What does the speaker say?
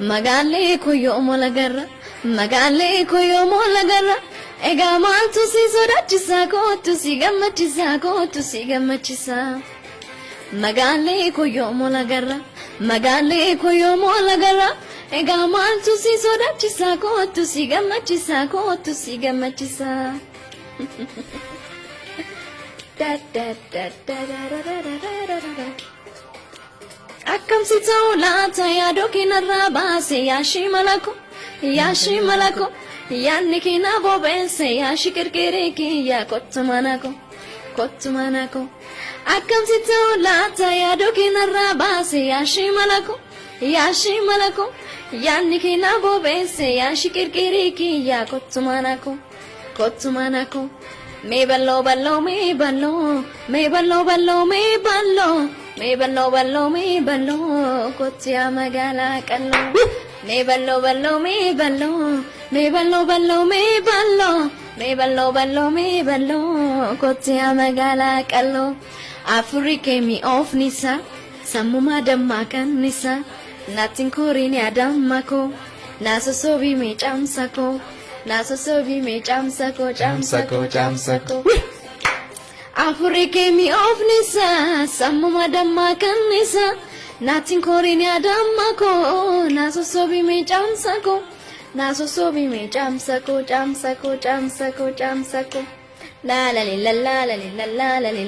Magale koyo molagara, magale koyo molagara. Ega mal tu si sodachisa ko, tu si gamachisa ko, tu si gamachisa. Magale koyo molagara, magale koyo molagara. Ega mal tu si sodachisa ko, tu si gamachisa ko, tu si gamachisa. Da da da da da da da da da da. Akkam si taulata ya dokina rabase ya shimalako, ya nikina bobense ya shikirkiriki ya kotumanako. Akkam si taulata ya dokina rabase ya shimalako, ya nikina bobense ya shikirkiriki ya kotumanako. Me ballo, me ballo, kotia magala kallo. Me ballo, kotia magala kallo. Afrike mi of nisa, samuma damakan nisa. Natin korini adamako, naso sobi me chamsako. Nasosobi me chamsako. Afrike mi of nisa, samuma damakan nisa. Natin korini adamako, nasosobi me chamsako. La la la la la la la la la.